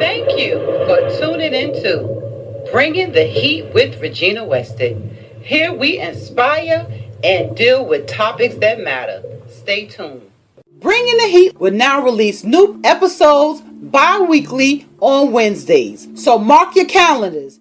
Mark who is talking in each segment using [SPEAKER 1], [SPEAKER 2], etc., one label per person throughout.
[SPEAKER 1] Thank you for tuning into Bringing the Heat with Regina Weston. Here we inspire and deal with topics that matter. Stay tuned. Bringing the Heat will now release new episodes bi-weekly on Wednesdays. So mark your calendars.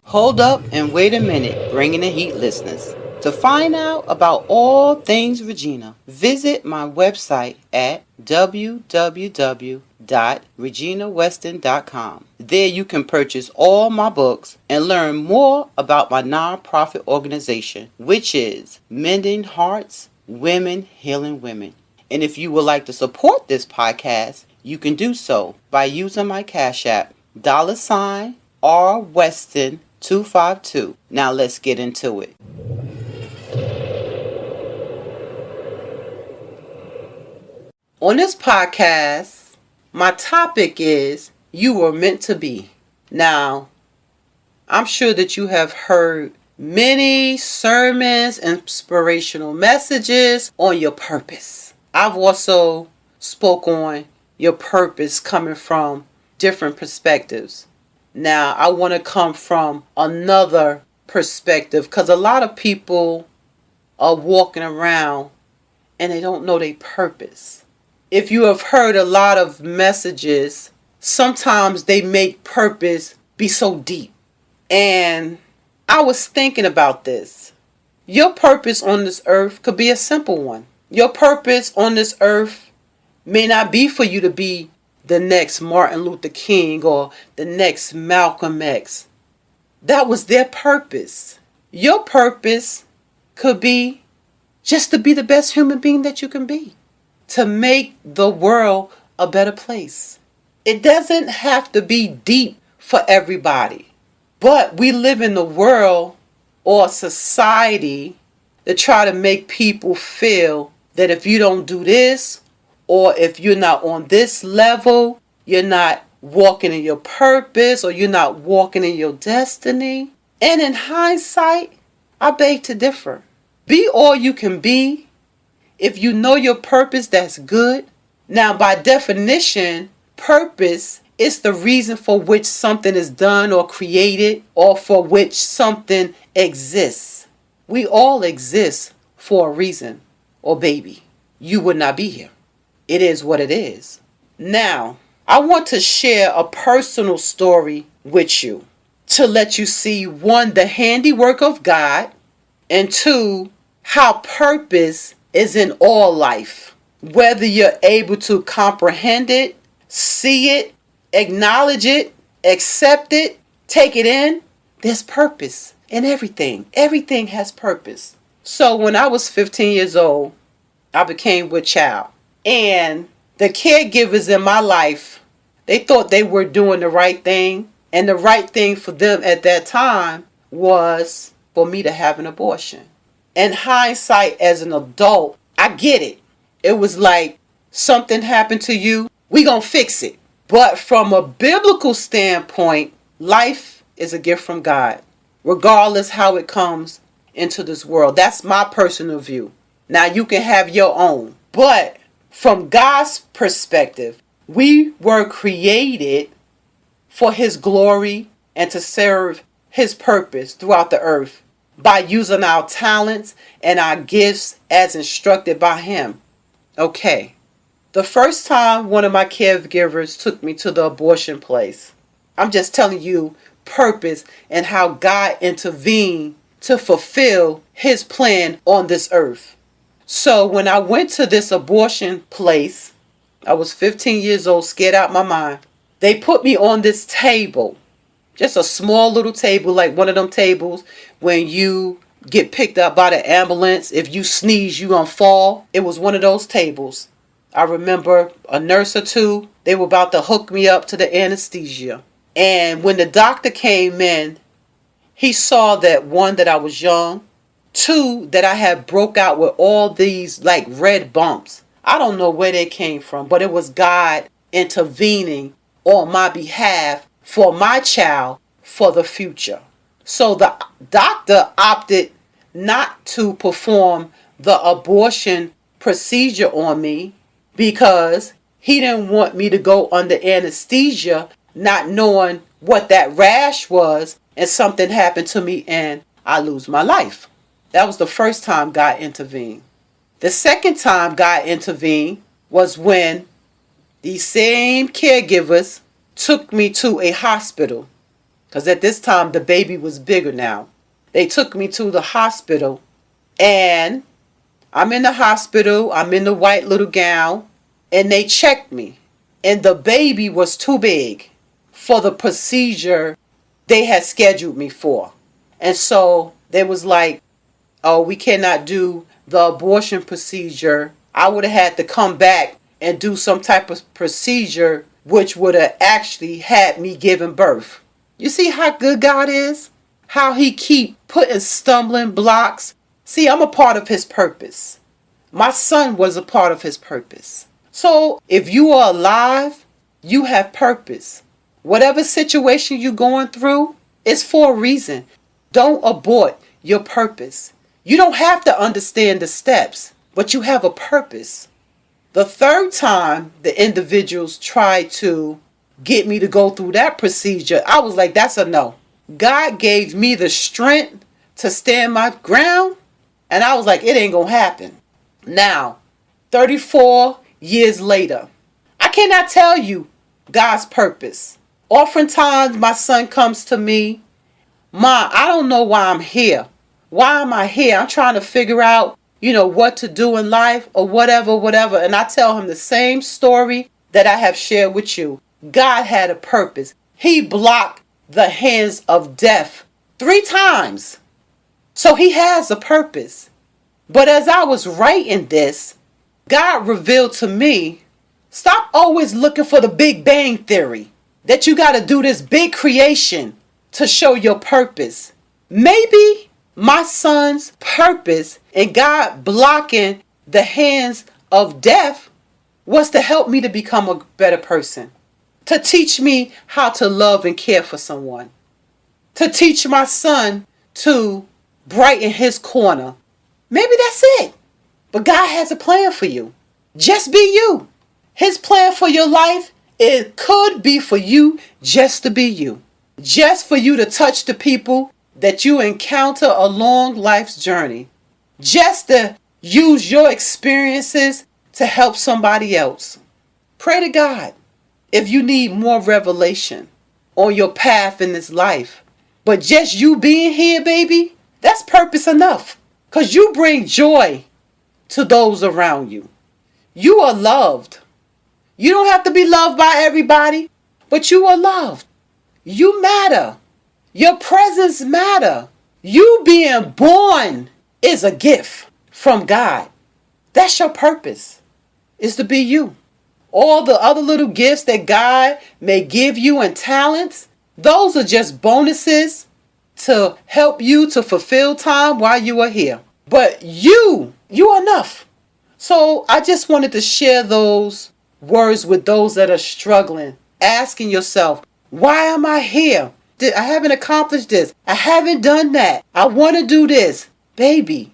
[SPEAKER 1] Hold up and wait a minute, Bringing the Heat listeners. To find out about all things Regina, visit my website at www.reginaweston.com. There you can purchase all my books and learn more about my nonprofit organization, which is Mending Hearts, Women Healing Women. And if you would like to support this podcast, you can do so by using my Cash App, $RWeston252. Now let's get into it. On this podcast, my topic is You Were Meant to Be. Now, I'm sure that you have heard many sermons, inspirational messages on your purpose. I've also spoke on your purpose coming from different perspectives. Now, I want to come from another perspective because a lot of people are walking around and they don't know their purpose. If you have heard a lot of messages, sometimes they make purpose be so deep. And I was thinking about this. Your purpose on this earth could be a simple one. Your purpose on this earth may not be for you to be the next Martin Luther King or the next Malcolm X. That was their purpose. Your purpose could be just to be the best human being that you can be. To make the world a better place. It doesn't have to be deep for everybody. But we live in the world or society that try to make people feel that if you don't do this, or if you're not on this level, you're not walking in your purpose, or you're not walking in your destiny. And in hindsight, I beg to differ. Be all you can be. If you know your purpose, that's good. Now, by definition, purpose is the reason for which something is done or created, or for which something exists. We all exist for a reason, or baby, you would not be here. It is what it is. Now, I want to share a personal story with you to let you see, one, the handiwork of God, and two, how purpose is in all life. Whether you're able to comprehend it, see it, acknowledge it, accept it, take it in, there's purpose in everything. Everything has purpose. So when I was 15 years old, I became with child. And the caregivers in my life, they thought they were doing the right thing. And the right thing for them at that time was for me to have an abortion. In hindsight, as an adult, I get it. It was like something happened to you, we gonna fix it. But from a biblical standpoint, life is a gift from God, regardless how it comes into this world. That's my personal view. Now you can have your own. But from God's perspective, we were created for His glory and to serve His purpose throughout the earth, by using our talents and our gifts as instructed by Him. Okay, the first time one of my caregivers took me to the abortion place, I'm just telling you purpose and how God intervened to fulfill His plan on this earth. So when I went to this abortion place, I was 15 years old, scared out my mind. They put me on this table. Just a small little table, like one of them tables when you get picked up by the ambulance. If you sneeze, you gonna fall. It was one of those tables. I remember a nurse or two, they were about to hook me up to the anesthesia. And when the doctor came in, he saw that, one, that I was young. Two, that I had broke out with all these like red bumps. I don't know where they came from, but it was God intervening on my behalf for my child for the future. So the doctor opted not to perform the abortion procedure on me because he didn't want me to go under anesthesia not knowing what that rash was, and something happened to me and I lose my life. That was the first time God intervened. The second time God intervened was when these same caregivers took me to a hospital. Because at this time, the baby was bigger now. They took me to the hospital, and I'm in the hospital. I'm in the white little gown, and they checked me. And the baby was too big for the procedure they had scheduled me for. And so they was like, oh, we cannot do the abortion procedure. I would have had to come back and do some type of procedure which would have actually had me giving birth. You see how good God is? How he keep putting stumbling blocks. See, I'm a part of his purpose. My son was a part of his purpose. So if you are alive, you have purpose. Whatever situation you're going through, it's for a reason. Don't abort your purpose. You don't have to understand the steps, but you have a purpose. The third time the individuals tried to get me to go through that procedure, I was like, that's a no. God gave me the strength to stand my ground, and I was like, it ain't gonna happen. Now, 34 years later, I cannot tell you God's purpose. Oftentimes my son comes to me, Ma, I don't know why I'm here. Why am I here? I'm trying to figure out, what to do in life or whatever. And I tell him the same story that I have shared with you. God had a purpose. He blocked the hands of death 3 times. So he has a purpose. But as I was writing this, God revealed to me, stop always looking for the Big Bang Theory, that you got to do this big creation to show your purpose. Maybe my son's purpose and God blocking the hands of death was to help me to become a better person, to teach me how to love and care for someone, to teach my son to brighten his corner. Maybe that's it. But God has a plan for you. Just be you. His plan for your life, it could be for you just to be you. Just for you to touch the people that you encounter along life's journey. Just to use your experiences to help somebody else. Pray to God if you need more revelation on your path in this life. But just you being here, baby, that's purpose enough. Because you bring joy to those around you. You are loved. You don't have to be loved by everybody, but you are loved. You matter. Your presence matter. You being born is a gift from God. That's your purpose, is to be you. All the other little gifts that God may give you and talents, those are just bonuses to help you to fulfill time while you are here. But you are enough. So I just wanted to share those words with those that are struggling, asking yourself, why am I here? I haven't accomplished this. I haven't done that. I want to do this. Baby,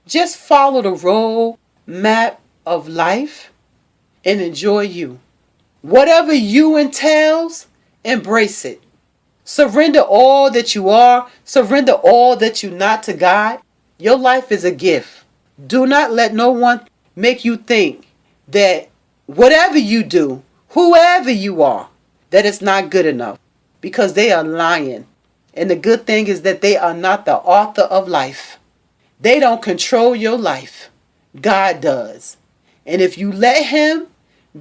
[SPEAKER 1] just follow the road map of life and enjoy you. Whatever you entails, embrace it. Surrender all that you are. Surrender all that you're not to God. Your life is a gift. Do not let no one make you think that whatever you do, whoever you are, that it's not good enough. Because they are lying. And the good thing is that they are not the author of life. They don't control your life. God does. And if you let him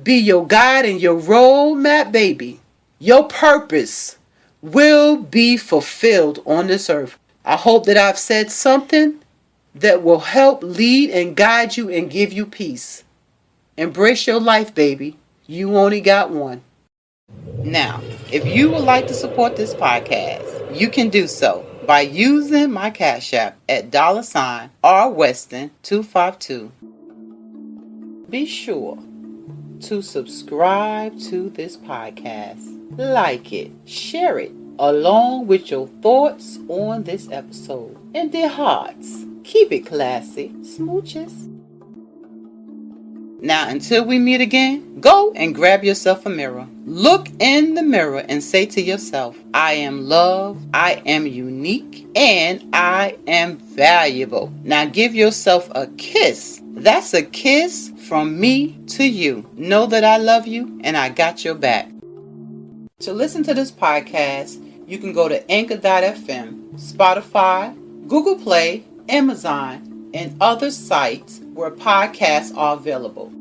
[SPEAKER 1] be your guide and your roadmap, baby, your purpose will be fulfilled on this earth. I hope that I've said something that will help lead and guide you and give you peace. Embrace your life, baby. You only got one. Now, if you would like to support this podcast, you can do so by using my Cash App at $RWeston252. Be sure to subscribe to this podcast, like it, share it, along with your thoughts on this episode. And dear hearts, keep it classy. Smooches. Now, until we meet again, go and grab yourself a mirror. Look in the mirror and say to yourself, I am loved, I am unique, and I am valuable. Now give yourself a kiss. That's a kiss from me to you. Know that I love you and I got your back. To listen to this podcast, you can go to Anchor.fm, Spotify, Google Play, Amazon, and other sites where podcasts are available.